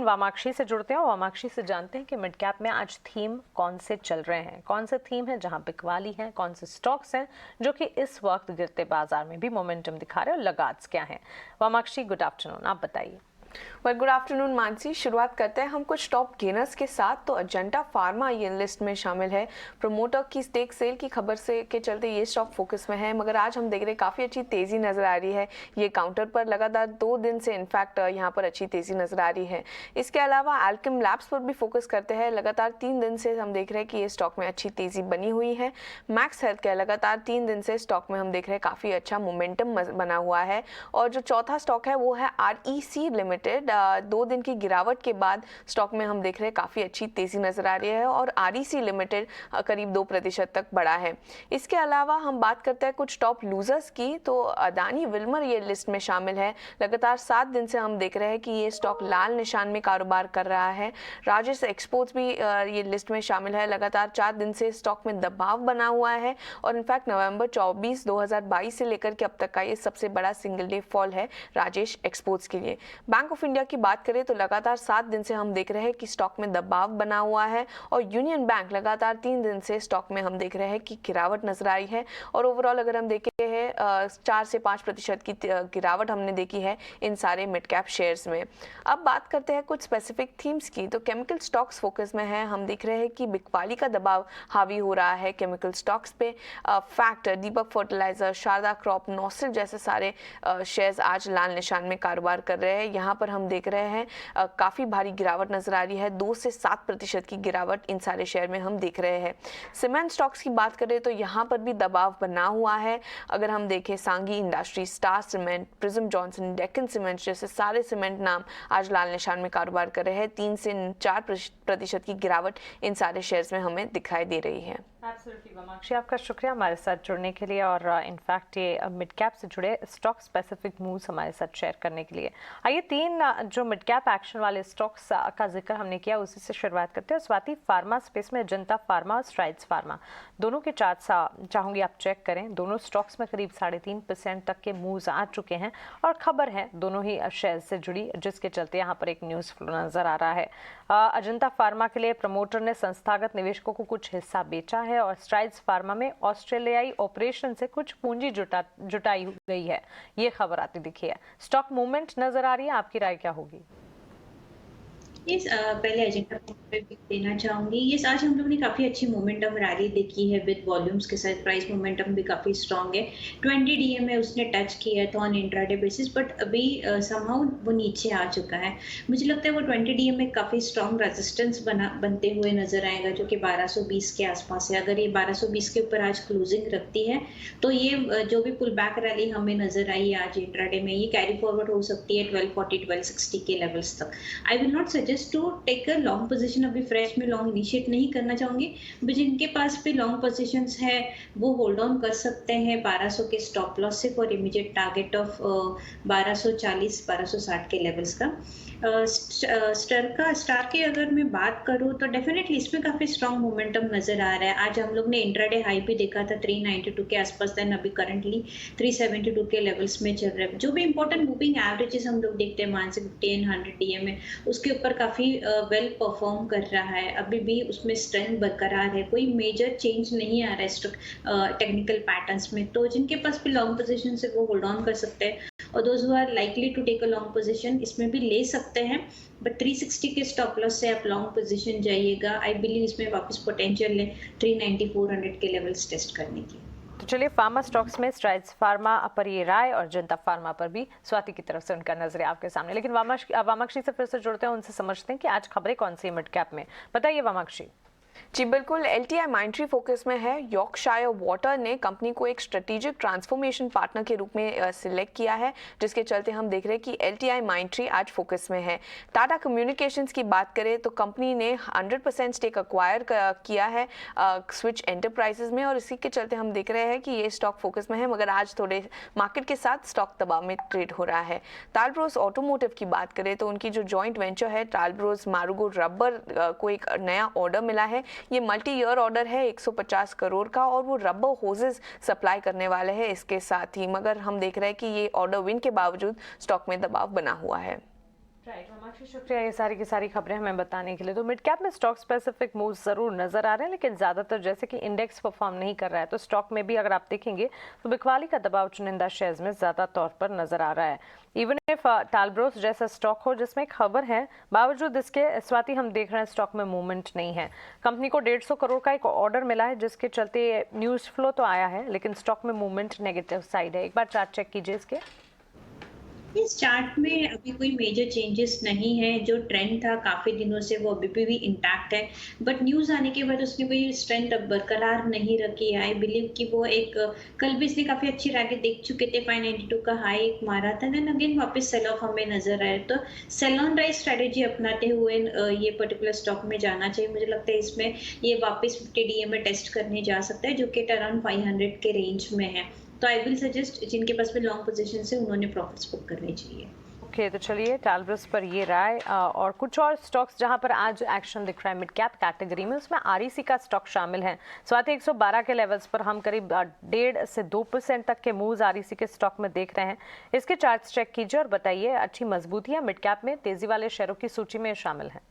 वामाक्षी से जुड़ते हैं और वामाक्षी से जानते हैं कि मिड कैप में आज थीम कौन से चल रहे हैं, कौन से थीम है जहां बिकवाली है, कौन से स्टॉक्स हैं जो कि इस वक्त गिरते बाजार में भी मोमेंटम दिखा रहे हैं और लगात्स क्या हैं। वामाक्षी, गुड आफ्टरनून, आप बताइए। Good afternoon Mansi. शुरुआत करते हैं हम कुछ टॉप गेनर्स के साथ। तो अजंता फार्मा ये लिस्ट में शामिल है। प्रमोटर की स्टेक सेल की खबर से के चलते ये स्टॉक फोकस में है, मगर आज हम देख रहे हैं काफ़ी अच्छी तेज़ी नज़र आ रही है। ये काउंटर पर लगातार 2 दिन से इनफैक्ट यहाँ पर अच्छी तेज़ी नज़र आ रही है। इसके अलावा अल्केम लैब्स पर भी फोकस करते हैं। लगातार 3 दिन से हम देख रहे हैं कि ये स्टॉक में अच्छी तेज़ी बनी हुई है। मैक्स हेल्थ केयर लगातार 3 दिन से स्टॉक में हम देख रहे हैं काफ़ी अच्छा मोमेंटम बना हुआ है। और जो चौथा स्टॉक है वो है REC लिमिटेड। 2 दिन की गिरावट के बाद स्टॉक में हम देख रहे हैं काफ़ी अच्छी तेज़ी नज़र आ रही है और REC लिमिटेड करीब 2% तक बढ़ा है। इसके अलावा हम बात करते हैं कुछ टॉप लूजर्स की। तो अदानी विल्मर ये लिस्ट में शामिल है। लगातार 7 दिन से हम देख रहे हैं कि ये स्टॉक लाल निशान में कारोबार कर रहा है। राजेश एक्सपोर्ट्स भी ये लिस्ट में शामिल है। लगातार 4 दिन से स्टॉक में दबाव बना हुआ है और इनफैक्ट नवंबर 24, 2022 से लेकर के अब तक का ये सबसे बड़ा सिंगल डे फॉल है राजेश एक्सपोर्ट्स के लिए। बैंक ऑफ इंडिया की बात करें तो लगातार 7 दिन से हम देख रहे हैं कि स्टॉक में दबाव बना हुआ है और यूनियन बैंक लगातार 3 दिन से स्टॉक में हम देख रहे हैं कि गिरावट नजर आई है। और ओवरऑल अगर हम देखें है 4 से 5% की गिरावट हमने देखी है इन सारे मिड कैप शेयर्स में। अब बात करते हैं कुछ स्पेसिफिक थीम्स की। तो केमिकल स्टॉक्स फोकस में है। हम देख रहे हैं कि बिकवाली का दबाव हावी हो रहा है केमिकल स्टॉक्स पे। फैक्टर, दीपक फर्टिलाइजर, शारदा क्रॉप, नॉस्टल जैसे सारे शेयर्स आज लाल निशान में कारोबार कर रहे हैं। यहाँ पर हम देख रहे हैं काफ़ी भारी गिरावट नजर आ रही है। 2 से 7% की गिरावट इन सारे शेयर में हम देख रहे हैं। सीमेंट स्टॉक्स की बात करें तो यहाँ पर भी दबाव बना हुआ है। अगर हम देखें सांगी industry, star cement, prism Johnson, Deccan cement जैसे सारे सीमेंट नाम आज लाल निशान में कारोबार कर रहे हैं। 3 से 4% की गिरावट इन सारे शेयर्स में हमें दिखाई दे रही है। एब्सोल्युटली वामाक्षी, आपका शुक्रिया हमारे साथ जुड़ने के लिए और इनफैक्ट ये मिड कैप से जुड़े स्टॉक स्पेसिफिक मूव्स हमारे साथ शेयर करने के लिए। आइए 3 जो मिड कैप एक्शन वाले स्टॉक्स का जिक्र हमने किया उसी से शुरुआत करते हैं। स्वाति, फार्मा स्पेस में अजंता फार्मा और स्ट्राइड्स फार्मा दोनों के चार्ट्स चाहूंगी आप चेक करें। दोनों स्टॉक्स में करीब 3.5% तक के मूव्स आ चुके हैं और खबर है दोनों ही शेयर से जुड़ी, जिसके चलते यहाँ पर एक न्यूज़ फ्लो नजर आ रहा है। अजंता फार्मा के लिए प्रमोटर ने संस्थागत निवेशकों को कुछ हिस्सा बेचा है और स्ट्राइड्स फार्मा में ऑस्ट्रेलियाई ऑपरेशन से कुछ पूंजी जुटाई गई है, ये खबर आती दिखी है। स्टॉक मूवमेंट नजर आ रही है, आपकी राय क्या होगी? यस, पहले एजेंडा पे देना चाहूंगी। यस, आज हम लोग ने काफ़ी अच्छी मोमेंटम रैली देखी है विद वॉल्यूम्स के साथ। प्राइस मोमेंटम भी काफ़ी स्ट्रांग है। 20 डीएम में उसने टच किया था ऑन इंट्राडे बेसिस, बट अभी समहाउ वो नीचे आ चुका है। मुझे लगता है वो 20 डीएम में काफ़ी स्ट्रांग रेजिस्टेंस बनते हुए नजर आएगा, जो कि 1220 के आसपास है। अगर ये 1220 के ऊपर आज क्लोजिंग रखती है तो ये जो भी पुल बैक रैली हमें नजर आई आज इंट्राडे में, ये कैरी फॉरवर्ड हो सकती है 1240 1260 के लेवल्स तक। I will not suggest to take a long position. अभी फ्रेश में लॉन्ग इनिशिएट नहीं करना चाहूंगी, बट जिनके पास भी लॉन्ग पोजीशंस है वो होल्ड ऑन कर सकते हैं 1200 के स्टॉप लॉस से फॉर इमीडिएट टारगेट ऑफ 1240 1260 के लेवल्स का। स्टार की अगर मैं बात करूं तो डेफिनेटली इसमें काफी स्ट्रांग मोमेंटम नजर आ रहा है। आज हम लोग ने इंट्राडे हाई भी देखा था 392 के आसपास, देन अभी करंटली 372 के लेवल्स में चल रहे हैं। जो भी इंपॉर्टेंट मूविंग एवरेजेस हम लोग देखते हैं मानसिक 50 एंड 100 डीएम में, उसके ऊपर काफी वेल परफॉर्म कर रहा है। अभी भी उसमें स्ट्रेंथ बरकरार है, कोई मेजर चेंज नहीं आ रहा है टेक्निकल पैटर्न्स में। तो जिनके पास भी लॉन्ग पोजीशन है वो होल्ड ऑन कर सकते हैं और those who are likely to take a long position इसमें भी ले सकते हैं। बट 360 के स्टॉप लॉस से आप लॉन्ग पोजीशन जाइएगा। आई बिलीव इसमें वापस पोटेंशियल है 390 400 के लेवल्स टेस्ट करने की। तो चलिए फार्मा स्टॉक्स में स्ट्राइड्स फार्मा पर ये राय और जनता फार्मा पर भी स्वाति की तरफ से उनका नजरिया आपके सामने। लेकिन वामाक्षी से फिर से जुड़ते हैं, उनसे समझते हैं कि आज खबरें कौन सी मिड कैप में। बताइए वामाक्षी। जी बिल्कुल, LTI माइंट्री फोकस में है। यॉर्कशायर वाटर ने कंपनी को एक स्ट्रेटेजिक ट्रांसफॉर्मेशन पार्टनर के रूप में सिलेक्ट किया है, जिसके चलते हम देख रहे हैं कि LTI माइंट्री आज फोकस में है। टाटा कम्युनिकेशंस की बात करें तो कंपनी ने 100% स्टेक अक्वायर किया है स्विच एंटरप्राइजेज में और इसी के चलते हम देख रहे हैं कि ये स्टॉक फोकस में है, मगर आज थोड़े मार्केट के साथ स्टॉक दबाव में ट्रेड हो रहा है। टालब्रोस ऑटोमोटिव की बात करें तो उनकी जो जॉइंट वेंचर है टालब्रोस मारुगो रबर को एक नया ऑर्डर मिला है। ये मल्टी ईयर ऑर्डर है 150 करोड़ का और वो रबर होजेस सप्लाई करने वाले हैं इसके साथ ही, मगर हम देख रहे हैं कि ये ऑर्डर विन के बावजूद स्टॉक में दबाव बना हुआ है। राइट मामाक्षी, शुक्रिया ये सारी की सारी खबरें हमें बताने के लिए। तो मिड कैप में स्टॉक स्पेसिफिक मूव जरूर नजर आ रहे हैं, लेकिन ज्यादातर जैसे कि इंडेक्स परफॉर्म नहीं कर रहा है, तो स्टॉक में भी अगर आप देखेंगे तो बिकवाली का दबाव चुनिंदा शेयर्स में ज्यादा तौर पर नजर आ रहा है। इवन इफ टालब्रोस जैसा स्टॉक हो जिसमें खबर है, बावजूद इसके स्वाति हम देख रहे हैं स्टॉक में मूवमेंट नहीं है। कंपनी को 150 करोड़ का एक ऑर्डर मिला है जिसके चलते न्यूज फ्लो तो आया है, लेकिन स्टॉक में मूवमेंट नेगेटिव साइड है। एक बार चार्ट चेक कीजिए इसके। इस चार्ट में अभी कोई मेजर चेंजेस नहीं है। जो ट्रेंड था काफी दिनों से वो अभी भी इंटैक्ट है, बट न्यूज आने के बाद उसने कोई स्ट्रेंथ अब बरकरार नहीं रखी है। आई बिलीव कि वो एक कल भी इसने काफी अच्छी रैली देख चुके थे, 592 का हाई एक मारा था, देन अगेन वापस सेल ऑफ हमें नजर आया। तो सेल ऑन राइज स्ट्रेटेजी अपनाते हुए ये पर्टिकुलर स्टॉक में जाना चाहिए। मुझे लगता है इसमें ये वापस 50 डीएम में टेस्ट करने जा सकता है, जो कि अराउंड 500 के रेंज में है। तो आई विल सजेस्ट जिनके पास में लॉन्ग पोजीशन है उन्होंने प्रॉफिट्स बुक करने चाहिए। ओके, तो चलिए टालब्रोस पर ये राय। और कुछ और स्टॉक्स जहां पर आज एक्शन दिख रहा है मिड कैप कैटेगरी में, उसमें आरईसी का स्टॉक शामिल है। स्वाति 112 के लेवल्स पर हम करीब 1.5 से 2% तक के मूव्स आरईसी के स्टॉक में देख रहे हैं। इसके चार्ट्स चेक कीजिए और बताइए अच्छी मजबूती है मिड कैप में तेजी वाले शेयरों की सूची में शामिल है।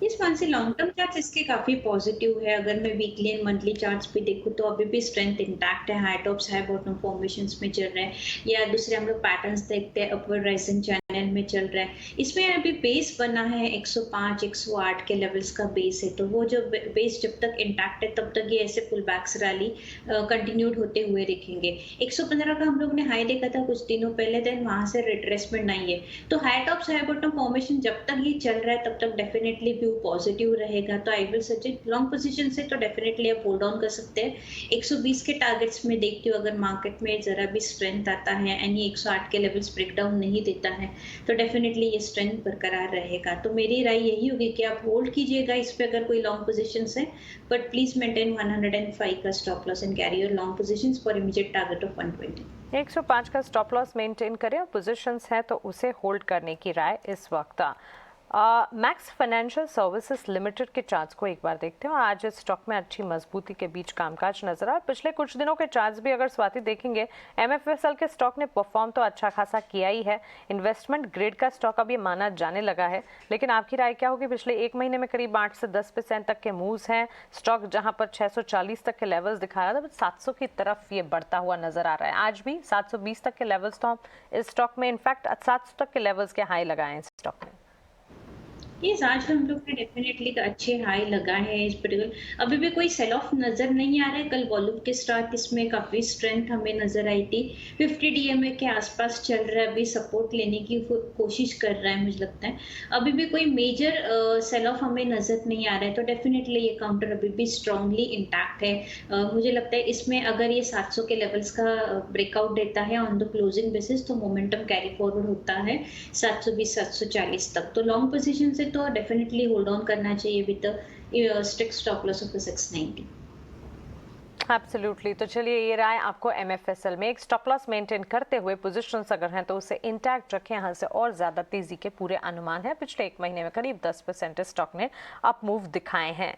इस मान से लॉन्ग टर्म चार्ट्स इसके काफी पॉजिटिव है। अगर मैं वीकली एंड मंथली चार्ट्स भी देखूं तो अभी भी स्ट्रेंथ इंटैक्ट है, high tops high bottom formations में चल रहे हैं, या दूसरे हम लोग पैटर्न्स देखते हैं अपवर्ड राइजिंग चैनल में चल रहा है। इसमें अभी बेस बना है 105 108 के लेवल्स का बेस है, तो वो जो बेस जब तक इंटैक्ट है तब तक ये ऐसे पुल बैक्स रैली कंटिन्यूड होते हुए दिखेंगे। 115 का हम लोग ने हाई देखा था कुछ दिनों पहले, देन वहां से रिट्रेसमेंट नहीं है। तो high tops high bottom formation जब तक ये चल रहा है तब तक डेफिनेटली पॉजिटिव रहेगा। तो I will suggest long position से तो डेफिनेटली आप होल्ड ऑन कर सकते हैं। 120 के टारगेट्स में देखती हूँ, अगर मार्केट में जरा भी स्ट्रेंथ आता है एंड ये 108 के लेवल्स ब्रेकडाउन नहीं देता है तो डेफिनेटली ये स्ट्रेंथ बरकरार रहेगा। तो मेरी राय यही होगी कि आप होल्ड कीजिएगा इस पे अगर कोई लॉन्ग पोजीशन है, बट प्लीज मेंटेन 105 का stop loss and carry your long positions for immediate target of 120। 105 का स्टॉप लॉस मेंटेन करें और पोजीशंस है तो उसे होल्ड करने की राय इस वक्त। मैक्स फाइनेंशियल सर्विसेज लिमिटेड के चार्ट्स को एक बार देखते हैं। आज इस स्टॉक में अच्छी मजबूती के बीच कामकाज नजर आ। पिछले कुछ दिनों के चार्ट्स भी अगर स्वाति देखेंगे, एमएफएसएल के स्टॉक ने परफॉर्म तो अच्छा खासा किया ही है। इन्वेस्टमेंट ग्रेड का स्टॉक अब ये माना जाने लगा है, लेकिन आपकी राय क्या होगी? पिछले एक महीने में करीब 8 से 10% तक के मूव्स हैं। स्टॉक जहां पर 640 तक के लेवल्स दिखा रहा था, 700 की तरफ ये बढ़ता हुआ नजर आ रहा है। आज भी 720 तक के लेवल्स तो हम इस स्टॉक में इनफैक्ट 700 तक के लेवल्स के हाई लगाए हैं इस स्टॉक में। यस, आज हम लोग ने डेफिनेटली अच्छे हाई लगाए हैं इस पर्टिकुलर। अभी भी कोई सेल ऑफ नजर नहीं आ रहा है। कल वॉल्यूम के स्टार्ट इसमें काफी स्ट्रेंथ हमें नजर आई थी। 50 डीएमए के आसपास चल रहा है, अभी सपोर्ट लेने की कोशिश कर रहा है मुझे लगता है। अभी भी कोई मेजर सेल ऑफ हमें नजर नहीं आ रहा है, तो डेफिनेटली ये काउंटर अभी भी स्ट्रांगली इंटैक्ट है। मुझे लगता है इसमें अगर ये 700 के लेवल्स का ब्रेकआउट देता है ऑन द क्लोजिंग बेसिस तो मोमेंटम कैरी फॉरवर्ड होता है 720 740 तक। तो लॉन्ग पोजीशन से तो डेफिनेटली होल्ड ऑन करना चाहिए with the strict stop loss of 690। Absolutely. तो चलिए ये राय आपको एमएफएसएल में एक स्टॉप लॉस मेंटेन करते हुए पोजीशंस अगर हैं तो उसे इंटैक्ट रखें। यहाँ से और ज्यादा तेजी के पूरे अनुमान है। पिछले एक महीने में करीब 10% स्टॉक ने अप मूव दिखाए हैं।